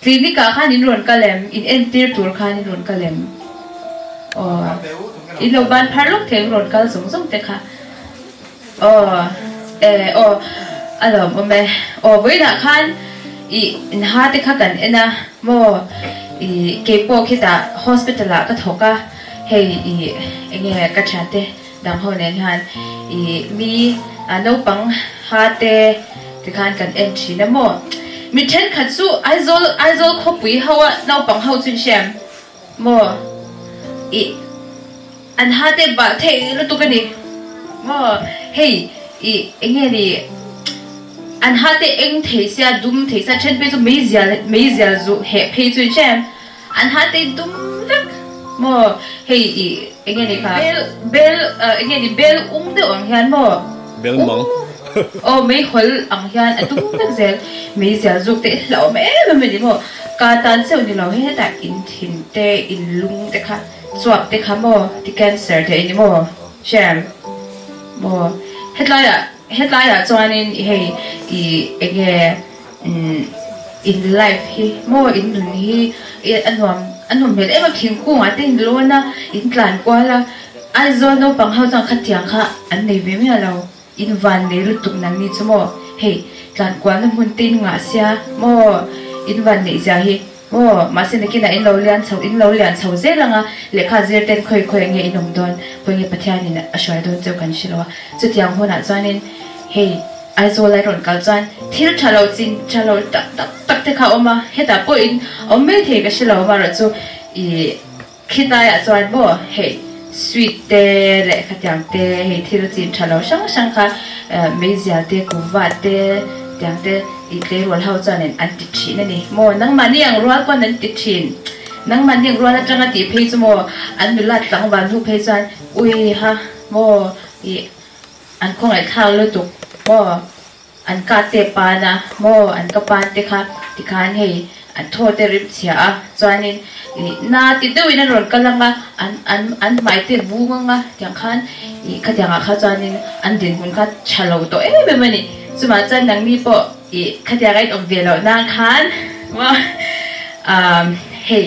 clinic khan in ron kalem in entir tur khan in ron kalem in lo ban pharlok theng ron kal sung sung te kha alo me boi na khan in ha te kha kan ena mo kepo kita hospital la ka thoka hei enge ka chate dang ho nen han mi no pang ha te khan kan entry na mo mi chen khatsu aizol khopui hawa no pang ho chun shem mo an ha te ba the lu tu ka ni mo hei enge ni an ha te eng thei sia dum thei sa chen pe chu meizia zu he pe chun shem an ha te dum lak mo hei enge ni kha bel enge ni bel de ong hian mo bel mong mấy khối ăn hiền tung nước dẻo mấy giờ dục thế lão mẹ mà đi mo cả tan sẹo đi lão hết tại in thìn tê in lung tê khá chuột tê khá mo thì cancer thế đi mo xem mo hết lại à cho nên hey cái in life hi mo in dun hi anh hòm hết em mà khiêm cô ngã tên luôn na in clan qua là ai do nó bằng hao rằng khát tiếng khá anh này về mấy lâu in van ne lutuk nang ni chumo hey tlan kwa na mun tin nga sia mo in van ne ja hi mo ma se ne kina in lo lian chho ze langa lekha zer ten khoi nge inom don khoi nge pathian ni a shwai don cheu kan shilo chu tiang hona chanin hey aizolai ron kal chan thil thalo tak te kha oma heta po in omme the ka shilo ma ro chu khita ya chan bo hey sweet te le khatyang te hei thil chin thalo sang kha meizia te kuwa te tyang te tle rol hau chanen an ti thin ani mo nang mani ang rual kon an ti thin nang mani ang rual atanga ti phei chu mo an milat tang ban hu phei chan ui ha mo an khong ai thau lo tuk mo an ka te pa na mo an ka pan te kha ti khan hei an tho te rip chia chanin na ti de win ron kalanga an mai te bunga tyang khan khatyanga kha chanin an din hun kha chalo to be mani chuma chan nang mi po khatya right of velo na khan wa hey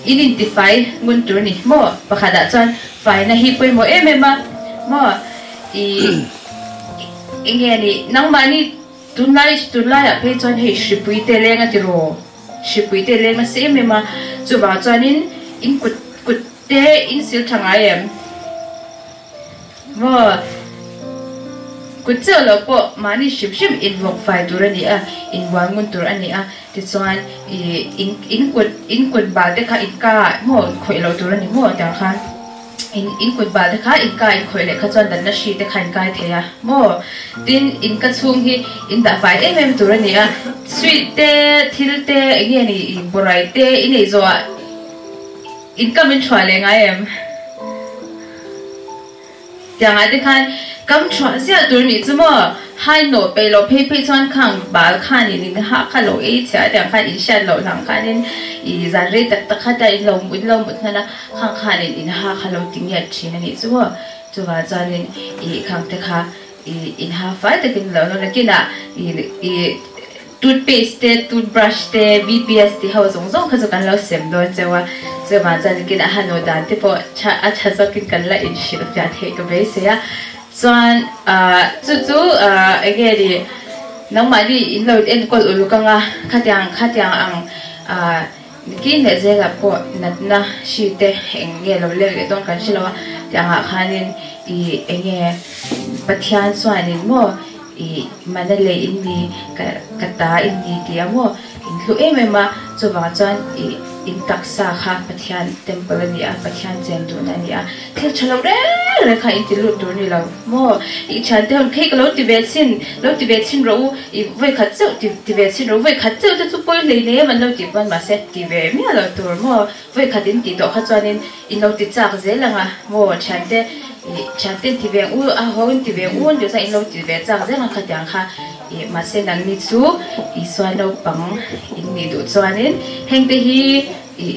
identify mun tur ni mo pakhada chan fai na hi poi mo ma mo inge ni nang mani tunlai a pe chan hey shipui te lenga ti ro shipui te lenga se ma chuba chanin in kut te in sil thanga em mo kut chelo po mani ship in vok fai turani a in wangun tur ani a ti chuan in kut ba te kha in ka mo khoilo turani mo ta kha in kut ba te kha in ka in khoile kha chuan dan na shi te khan kai theya mo tin in ka chung hi in da fai em turani a sweet te thil te nge ni borai te in ei zo income in chwa le ngai em yang ade khan kam chwa sia tur ni chumo hai no pe lo pe chuan khang bal khan ni ha kha lo e cha da khan in shan lo lang khan in za re tak kha da in lo mut na khang in ha kha lo ting ya chin ni chuwa chuwa chanin khang te kha in ha fa te kin lo no kina toothpaste toothbrush te VPS te ho zong kha zo kan lo sem do chewa chan kin a hano dan te po cha zo kin kan la in shil ya the ka be se ya chuan chu ege di nang ma di in lo en kol ulu kanga khatyang ang kin le je la po na shi te enge lo le don kan shilo yang khanin enge pathian swanin mo manale inni kata inni tiamo in lu emema chuwa chan in taksa kha pathian temple ni a pathian chen du na ni a thil chalo re kha in tilu tur ni lo mo I chan te on khek lo ti vet sin ro I voi khat chau ti vet sin ro voi khat chau te chu poi le ne man lo ti ban ma set ti ve mi lo tur mo voi khat in ti to kha chanin in lo ti chak ze langa mo chan te chanten ti ve u a hoin ti ve un jo sa in lo ti ve chak ze nga kha tyang kha ma se nang ni chu I swa lo pang in ni du chuanin heng te hi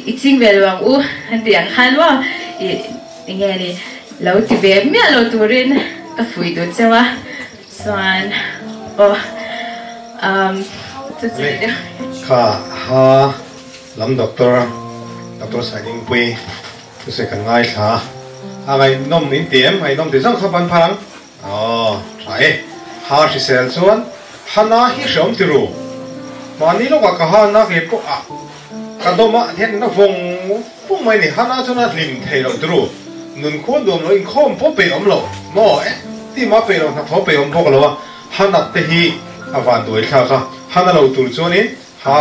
I ching ve luang u han tiang han wa nge ni lo ti ve mi lo turin ka fui du chewa Swan. Oh, that's it. Ka ha lam doctor signing pui tu se kan ngai tha angai nom in tiam ai nom ti sang khapan phang thai ha si sel chuan hana hi som ti ru mani lo ka ha na ke po a ka do ma then na phong mai ni hana chuna lim thei lo ti ru nun khon dom lo in khom po pe om lo mo ti ma pe lo na pho pe om pho lo hana te hi avan doi kha kha hana lo tur chuanin ha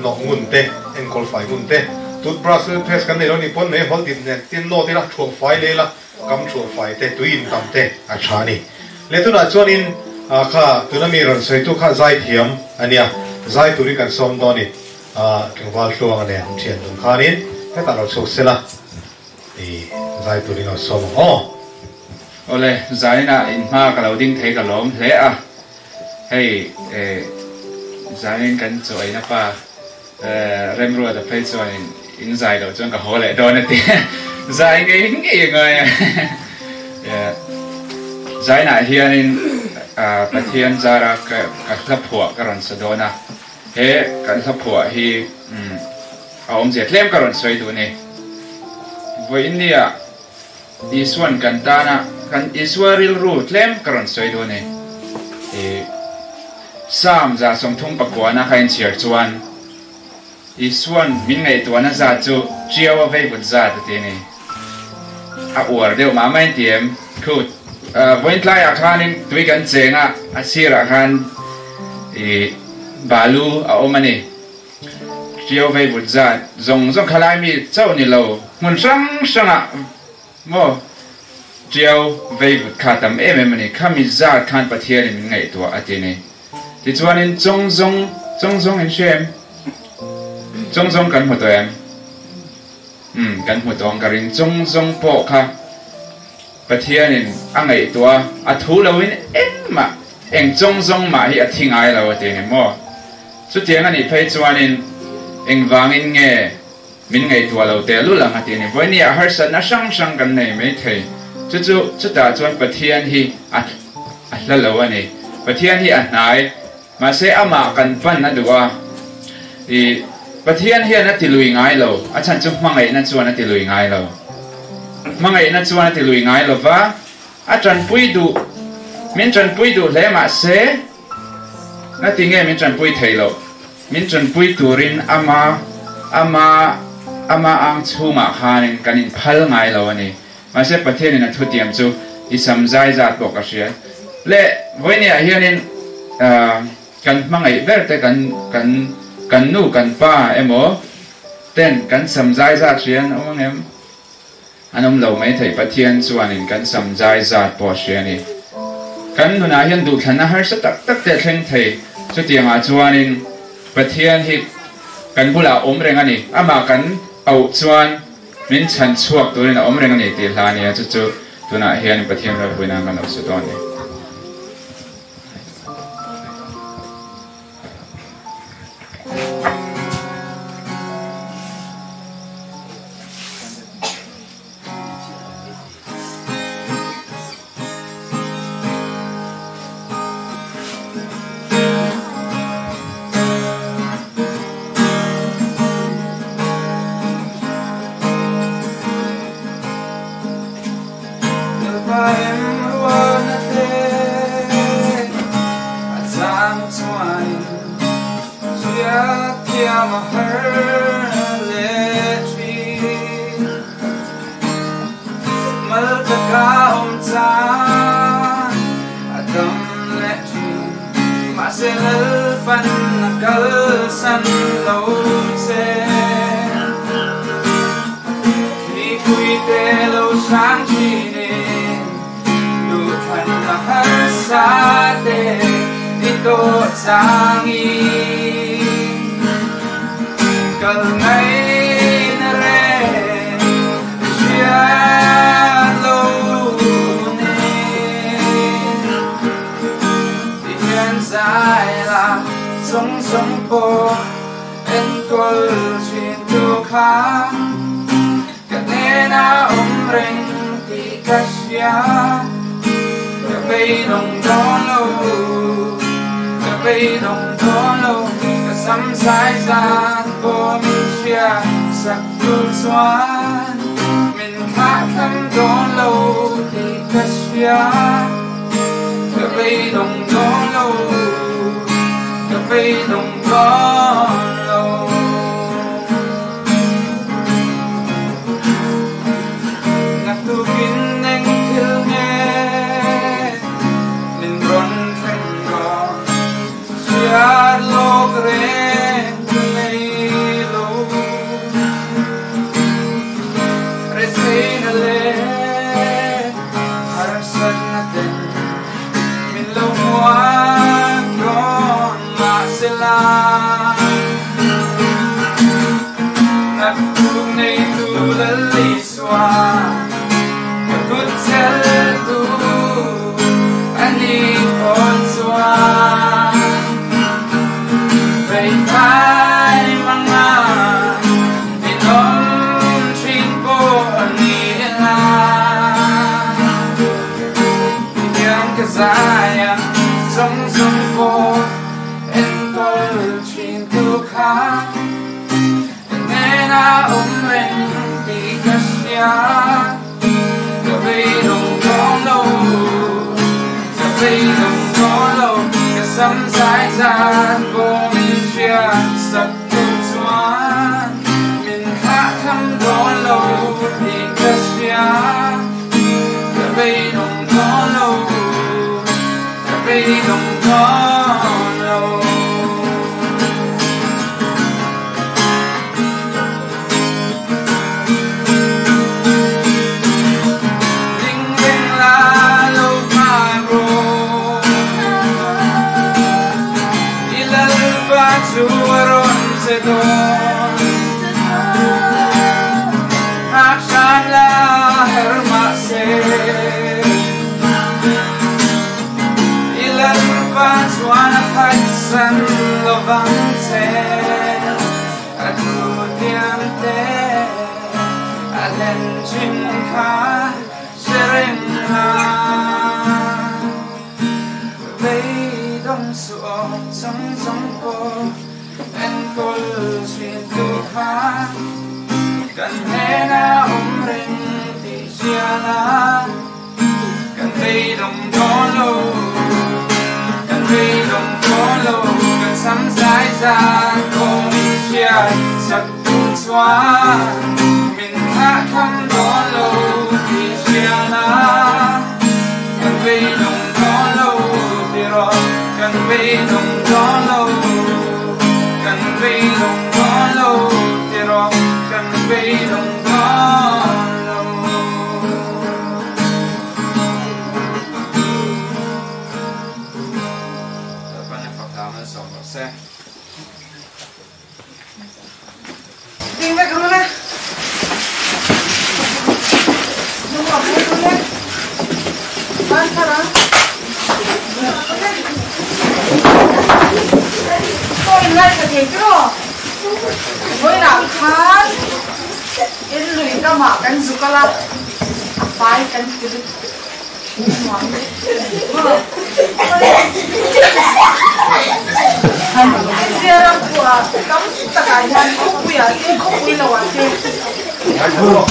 no ngun te en kol fai ngun te toothbrush paste kan nei lo ni pon me hol tin nen tin no ti la thuang fai le la kam thuang fai te tuin tam te a thani le tu na chuanin kha tuna mi ron sei tu kha zai thiam ania zai turi kan som do ni tlwal hluang ne am thian dum khanin he ta lo chok sela i zai turi no som ole zai na in ma ka lo ding thei ka lom hle a hei zai kan choi na pa rem ro da phei choi in zai lo chon ka ho le do na ti zai nge ngai zai na hian in pathian zara ka thlapua ka ron sadona he kan thlapua hi aom je tlem ka ron soi du ni voi india iswan kan tana kan iswaril ru tlem ka ron soi du ni sam za som thung pakwana khain chiar chuan iswan min ngai tuana za chu chiawa vei bun za te ni a uar deu ma mai tiam khut voin tlai a khanin tui kan chenga a sira khan balu a omani chiawa vei bun za zong khalai mi chau ni lo mun sang mo chiaw vei bun khatam em ni khami za khan pathian min ngai tu a te ni ti chuanin zong in shem zong kan hmu to em kan hmu tong karin zong po kha pathianin angai tua a thu loin emma eng zong ma hi a thingai lo te ni mo chu tiang ani phei chuanin eng wangin nge min ngai tua lo te lu lang ati ni voini a harsan na sang kan nei me thei chu ta chuan pathian hi a hla lo ani pathian hi a hnai ma se ama kan pan na duwa pathian hian na tilui ngai lo a chan chu mangai na chuan na tilui ngai lo mangai na chuan na tilui ngai lo wa a chan pui du min chan pui du le ma se na ti nge min chan pui thei lo min chan pui turin ama ang chuma khanin kanin phal ngai lo ani ma se pathian na thu tiam chu I samzai zat bo ka sia le voini a hianin kan mangai verte kan nu kan pa emo ten kan samzai zat sian omangem anom lo mai thei pathian chuanin kan samzai zat po siani kan nuna hian du thana har sa tak te thleng thei chutianga chuanin pathian hi kan bula omreng ani ama kan au chuan min chan chuak turin omreng ani ti hlania chu tuna hian pathian ra buina kan au su don ni bay đồng gió lâu cả bay đồng gió lâu cả sắm sai ra vô mình chia sắc đôi xoan mình khác khăn gió lâu thì cả chia cả bay đồng gió lâu cả bay đồng gió lâu ngạc tu kín anh thương nghe mình run thành gòn chia lô kre lấy lô resina le harsan natin mình lâu hoa gòn mà sẽ la ngạc tu này tu lali xoa good tell tu ani on swan về tai manga in on trin po ani la yang kazaya song song po en tol trin tu kha nena umren di kasya bay đồng gió lâu cả bay đồng gió lâu cả sắm sai ra vô mình chia sắc đôi xoan mình khác thăm gió lâu thì cả chia cả bay đồng gió lâu cả bay đồng gió lâu Suaron se don Akshan la herma se Ilan pasuana paksan lovante Adutiante Alen chinka serena Bay dong suo song song po en kol swin tu kha kan hena umring ti siala kan bay dong dolo kan bay dong dolo kan sam sai ra ko min chia sắc tu xóa min kha kham dolo ti siala kan bay dong dolo ti ro kan bay dong dolo kan bay đồng gió lâu thì rồi kan bay đồng gió lâu các bạn Phật giáo nên sống một xe đi về cái này đúng không cái này bán sao đó tôi ngay cái gì đó với nào khán in lùi ra mà cái gì cả là phải cái gì dia orang tua kamu tak kajian kau punya dia kau punya waktu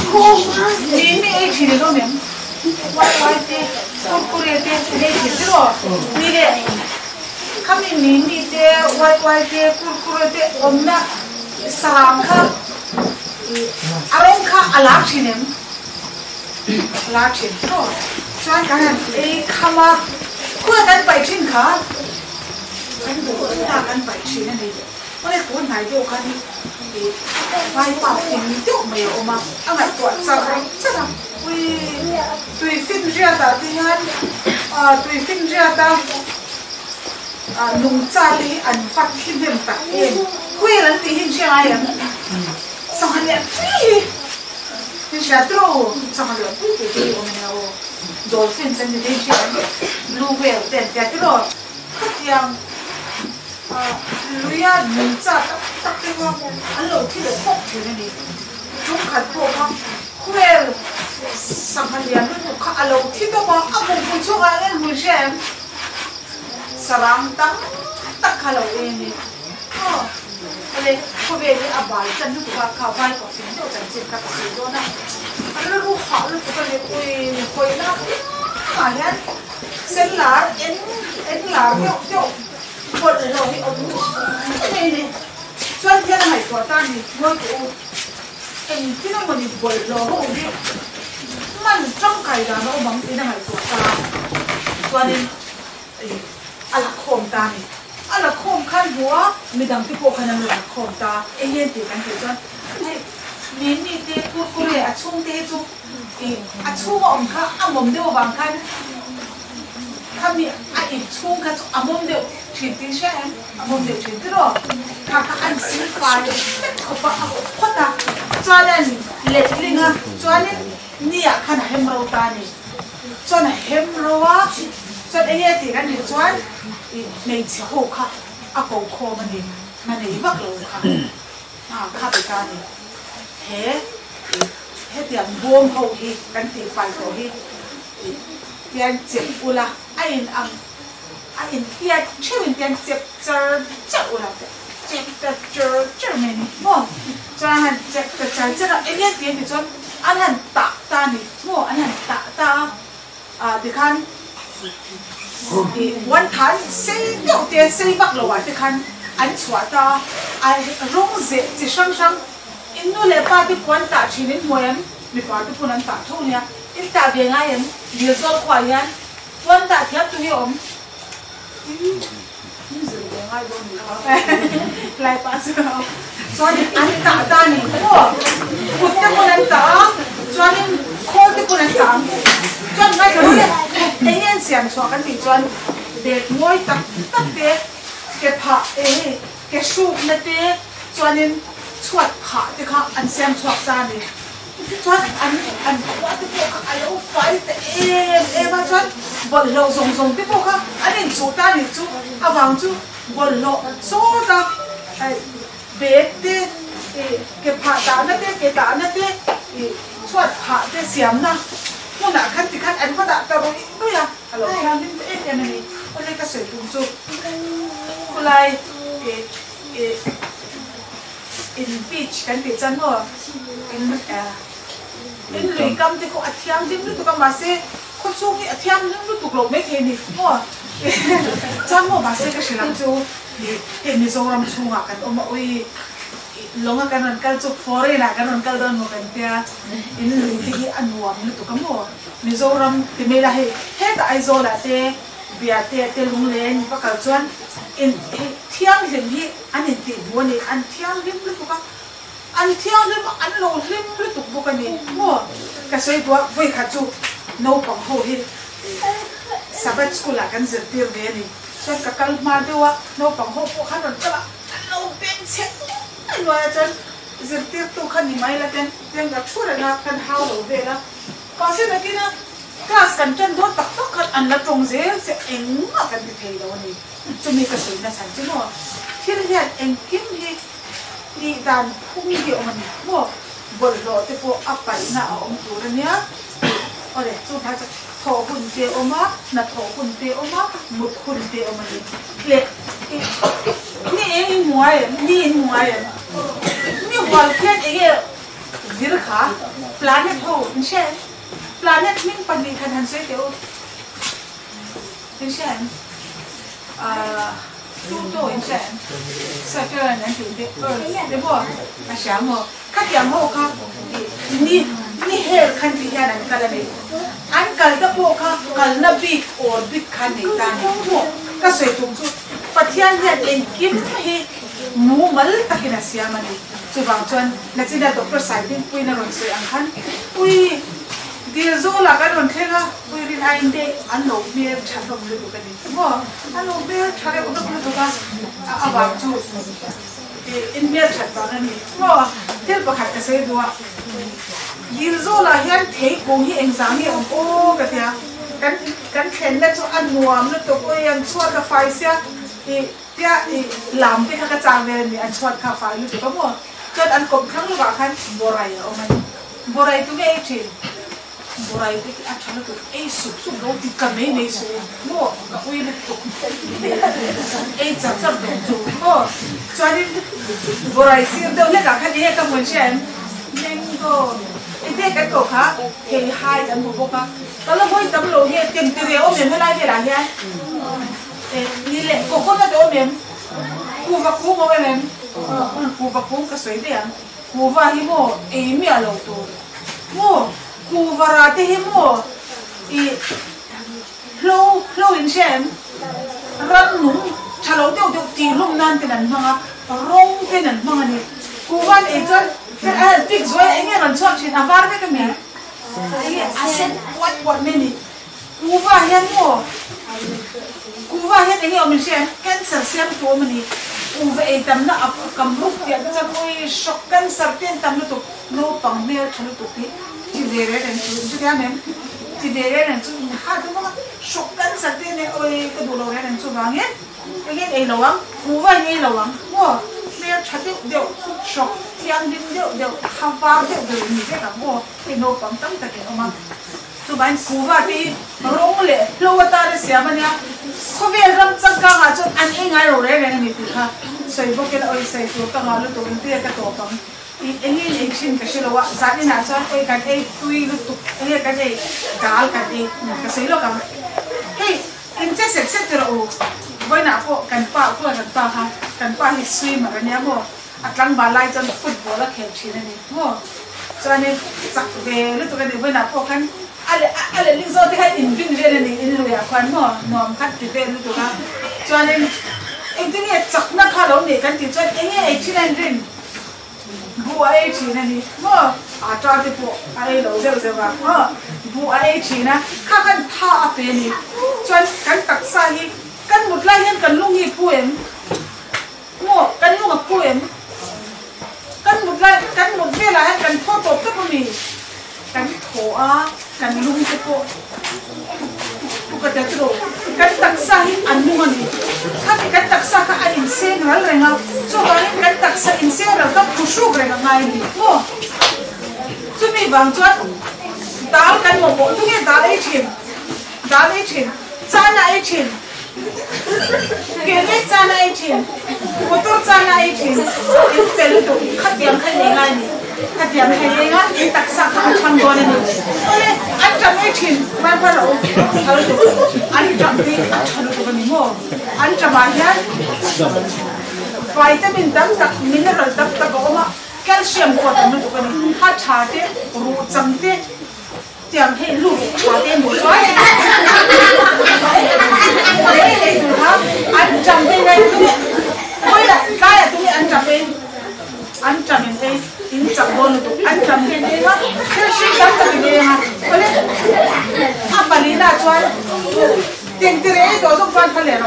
kau ini sini tu ni waktu kau dia ni sini tu ni dia kami ni dia waktu kau dia omna salam kah arong kah alak sini alak sini tu soal kan kama kau kan baik sini kah kan kita kan baik sih nanti. Oleh kau naik tu kan di baik ini tu maya oma agak kuat sangat sangat. Tui fin dia dah dengan tui fin dia dah nung cari anfak hidem tak ini. Kui nanti hinja ayam sangat lihat ni. Hinja terus sangat lihat ni. Omanya dolphin sendiri hinja blue whale dan dia terus yang luya nungca tak tengok alo tidak kok jadi ni, jom kat pokok, kuel sang han lian lu kha alo thi to ba abu pu chu ga en bu shem sarang tam tak khalo e ni ale ko ve ni abai chan lu ka kha vai ko sin do chan sim ka si do na ale ru ha lu ko le koi na ma yan sen lar en lar yo ko le lo ni o ni chuan thiên hải của ta thì ngôi cụ em cái nó mà đi bồi lò hồ đi mình trong cái đó nó bằng thiên hải của ta cho nên ala khom ta này ala khom khăn búa mình đang tiếp tục khăn ala khom ta em hiện thì cái chuyện mình đi tiếp tục cái này chung tiếp tục chung ông khác ông đều bằng khăn kami ai chung ka amom de chintin sha amom de chintin ro ka an si fa de ko pa ko ta chalan letlinga chalan nia khan hem ro ta ni chon hem ro wa chon e ti kan ni chuan nei chi ho kha a ko kho man ni vak lo kha kha be ta ni he tiam bom ho hi kan ti fai ko hi tiền chụp ula anh tiền chơi tiền chụp chơi ula chụp chơi mình mua cho anh chụp chơi chơi là anh tiền thì cho anh hẳn tạ ta này mua anh hẳn tạ ta thì khăn thìวันtháng xây đầu tiên xây bắc lầu thì khăn anh xóa ta anh rung dễ chỉ sang sang in nu lệ ba thì quan tạ chỉ đến mùa em mình bảo thì anh tạ thôi nha in tạ về ngay em điều do khoai nha quan tạ thiếp tôi hiểu không lại ba giờ cho nên anh tạ ta này mua một cái con anh tạ cho nên khô cái con anh tạ cho nên ngay cái lúc này anh xem cho cái gì cho để ngồi tập tập cái phạ cái sụp này thế cho nên chuột phạ thì khác anh xem chuột ta này cho anh quá cái bộ khác anh đâu phải em mà cho bận lộ rồng cái bộ khác anh nên chú ta này chú vàng chú bận lộ số ta bé thế cái phạ ta này thế cái ta này thế chuột phạ thế xem na muốn đã khăn thì khăn anh có đã tao rồi à alo khăn đến em này anh lấy cái sợi tung chú cô lại in beach kan ti chan ho in lui kam te ko athiam dim lu tu ka ma se ko chu ni athiam dim lu tu lo me the ni ho chan ho ma se ka shiram chu he ni zo ram chunga kan oma oi longa kan kal chu fore la kan kal don mo kan tia in lui ti hi anuam lu tu ka mo ni zo ram ti me la he ta ai zo la te bia te lung len pa kal chuan in thiang lim hi an in ti bu ni an thiang lim lu tu ka an thiang lim an lo lim lu tu bu ka ni mo ka soi bu voi kha chu no pang ho hi sabat school la kan zir tir ve ni chuan ka kal ma dewa no pang ho po khan ron kala no ben che an wa chan zir tir tu khan ni mai la ten ga thura na kan hau lo ve la pa se na kina class kan chen do tak tak khat an la tong ze se eng ma kan ti thei lo ni chumi ka soi na san chu mo thil hian eng kim hi ni dan phumi hi om ni mo bol lo te po apai na om tu ra nia ore chu tha cha tho hun te oma na tho hun te oma mut hun te oma ni le ni eng muai ni wal khian ege zir kha planet ho nshe planet min pan ni khan han se te o nshe Pluto instead. Saturn and the Earth. The boy, a shamo. Katiamo, ni hair can be here and Kalani. Uncle the Boka, Kalna big or big candy. Kasetum. But here and give me Mumal Takinasiamani. To Bangton, let's see that Dr. Siding Queen on Say and Han. We. Dia zola kan on thega puirin ainde anlo mer thadom lu kan ni mo anlo mer thare ko ko ka aba chu in mer thadba ni mo tel pakhat ka se duwa dia zola hian thei ko hi exam hi on o ka tia kan khen na chu anuam lu to ko yang chua ka fai sia tia lam te ka chang le ni an chua ka fai lu to mo chan an kom khang lu ba khan borai o man borai tu me thi borai te a chana tu ei sup do ti ka nei so mo ka ui le to ei cha cha do tu mo chani borai si do le ka kha je ka mon chen neng go ei te ka to kha he hai jan bo ka ta lo boi tam lo he tem ti re o me me lai ve la ya ni le ko ko na do mem ku va ku mo mem ku va ku ka soi de an ku va hi mo ei mi a lo to mo ku va ra te hi mo I lo in shem ran nu chalo teu teu ti lum nan te nan manga rong te nan manga ni ku van e chan tik zoi enge ran chok chin avar te ka me ai asen what me ni ku va hian mo ku va hian enge om shem cancer sem to mani ku va e tam na ap kam ruk ya cha koi shock cancer ten tam lu to no pang me chalu to ti ti vere ren chu ya mem ti vere ren chu ha to ma shock cancer ten ne oi ka du lo ren chu wang ye ege e lo wang ku va ni lo wang mo me chate de shock tiang din de ha va de ni de ka mo e no pang tam ta ke ma chu ban ku va ti rong le lo wa ta re sia ma nya ko ve ram chang ka ha chu an e ngai ro re ni ti kha sai bo ke oi sai to ka ma lu to ti ka to pang ini action kasi lawa sa atin na so ay kan ay tui lutuk ay kan ay gal kan ay kasi lo kam hey inse set pero boy na po kan pa ha kan pa hi swim kan ya mo atlang balay jan football la khel china ni mo so ane sak de lutuk kan boy na po kan ale ling zo te kan in bin re ni in lo ya kwan mo nom khat ti ve lutuk ha so ane ay tin ye chak na kha lo ni kan ti so ay china rin bu ai chi na ni mo a tra te po ai lo de ba mo bu ai chi na kha kan tha a pe ni chuan kan tak sa hi kan mut lai hian kan lung hi puem mo kan lung a puem kan mut ve la kan tho to ka po mi kan tho a kan lung te po ka te tro kan tak sa hi an lung ani kha kan tak sa ka an se ral renga so kan tak sa in se ral ka khushu renga ngai ni mo chumi bang chuan dal kan mo bo tu ge dal ai chin chana ai chin ge ne chana ai chin motor chana ai chin in tel tu khatiam khai le ngai ni khatiam khai le nga in tak sa ka chang do ni ole an cham ai chin man pa ro hal tu an cham ti chalu tu ni mo an cham a hian vitamin tam tak mineral tam tak ko ma calcium ko tam tu ni ha cha te ru cham te tiang he lu cha te mo choi ei tu ha an cham te ngai tu oi la kai tu an cham te an cham en ei in cham bon tu an cham te ne ha calcium tam tak ne ha ole a palina choi tiền tệ đó trong quan phải là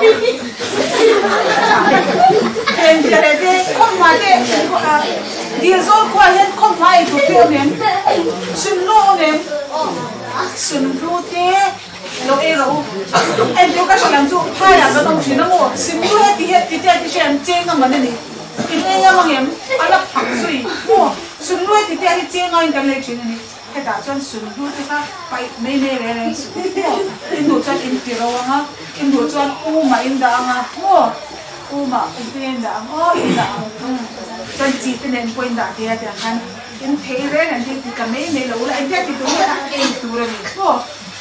tiền tệ đấy không mà đấy điều số qua hiện không phải thuộc tiêu miền xin lỗi miền xin lỗi thế lo ấy rồi em tôi cái làm chú hai là cái đồng chí nó mua xin lỗi thì hiện thì xem chơi ngang mà này thì em mà em anh là phẳng suy mua xin lỗi thì chơi ngang cái này chuyện này cái đã chọn sườn đuôi thì ta phải mấy này này in đồ chọn in tiro ha in đồ chọn u mà in đã ha u mà in đã in đã chọn chỉ cái nền quên đã thì là han in thế đấy là thì cái mấy này lâu là in thế thì tôi là in tu rồi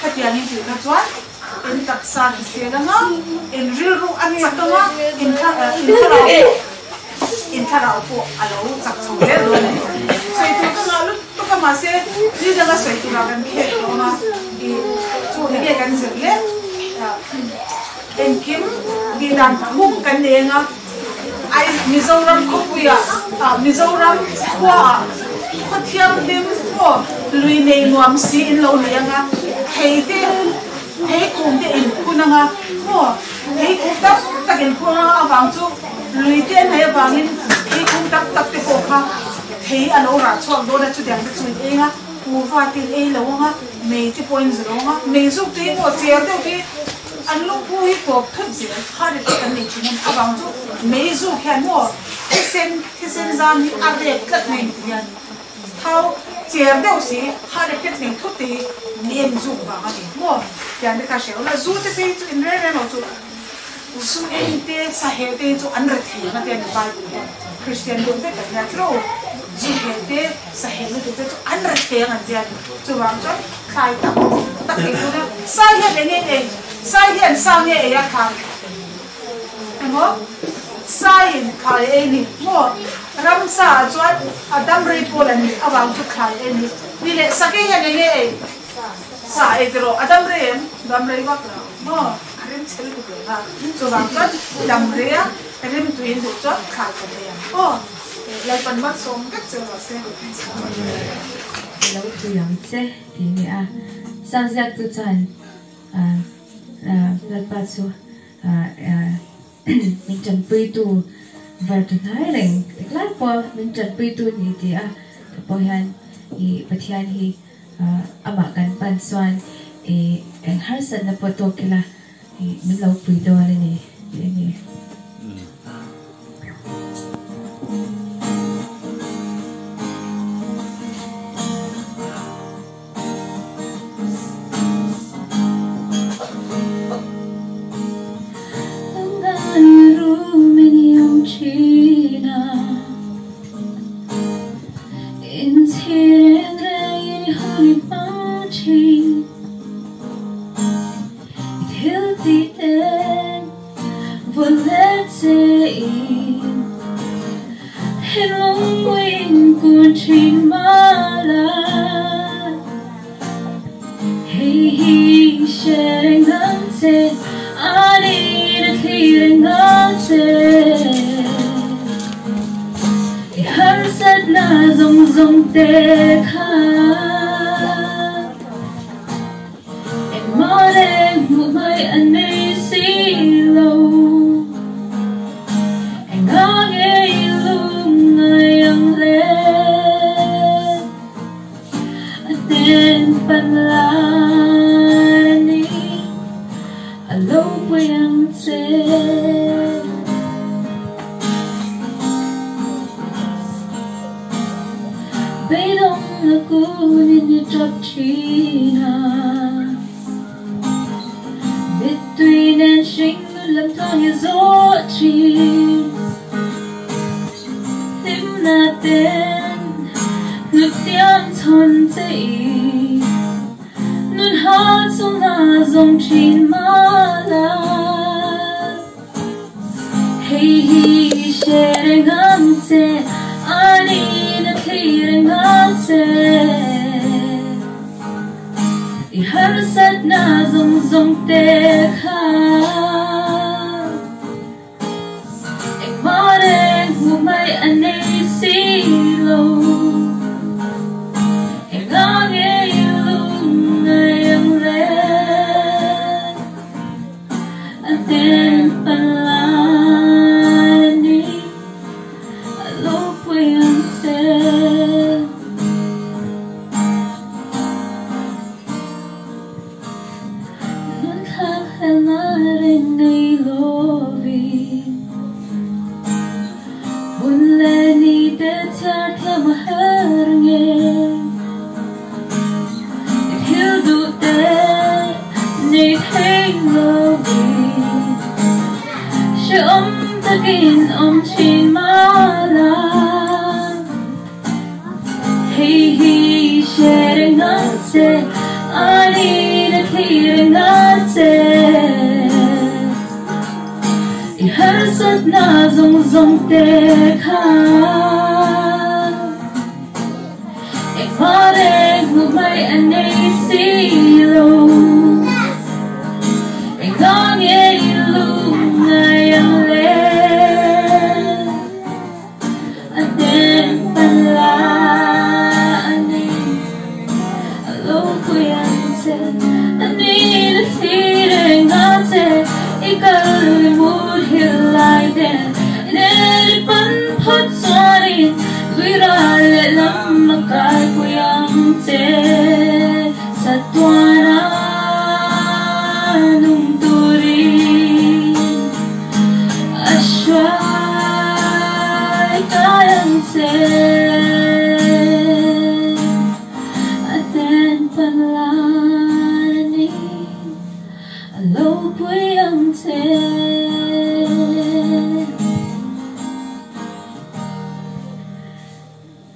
cái tiền in thì nó chọn in tập san thì là nó in real ru ăn chắc đó in thà nào po alo chắc chồng đấy rồi xây tu cái nào lúc cái mà sẽ đi ra cái xây tu là cái kẹt đó mà chú cái cái gì đấy em kiếm đi làm hút cái này ngà ai Mizoram không vui Mizoram qua có thiam đêm qua lui này nuam si in lâu này ngà thấy cùng cái in cũng ngà qua thấy cũng tất in cũng ngà vàng chú lui tiền hay vàng in thấy cũng tất cái cổ ha thấy anh ông ra chọn đồ là chú đảng chú ý ngà cú phát tiền ấy lâu ngà mấy cái point rồi ngà mấy giúp tiền một triệu đâu cái anh lúc vui cuộc thức gì hai đứa cái này chỉ nên áp dụng mấy dù khen mua cái sen gian thì áp để cất này thì thao chiếm đâu xí hai đứa kết thành thuốc tí niềm dụng vào cái gì mua tiền để cả xéo là du thế thì chú in ra nó chú su in thế sa hệ thế chú ăn rất nhiều mà tiền bài Christian đúng thế cả nhà chú chú hệ thế sa hệ nó chú ăn rất nhiều anh chị chú vào chú khai tập tập cái chú đó sai hiện này sai hiện sao nhẹ ya khai em không sai hiện khai này mua ram sa chuan adam rei polan awang chu khai eni nile sake ya nge sa etro adam rei wak la mo arim chel ku ga chu wang chuan dam rei a rim tuin du chu khai ko ya o lai pan mat som các chu wa se lâu tu yang che thì ni a sang giặc tu chan lát ba chu mình chân pui tu và tu thái rèn lát po mình chân pui tu ni ti a po han hi pathian hi ama kan pan swan ang harsan na po to kila mình lâu pui do ni ni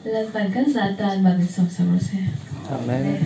lần phần các giả tàn mà mình sống sống rồi sẽ Amen.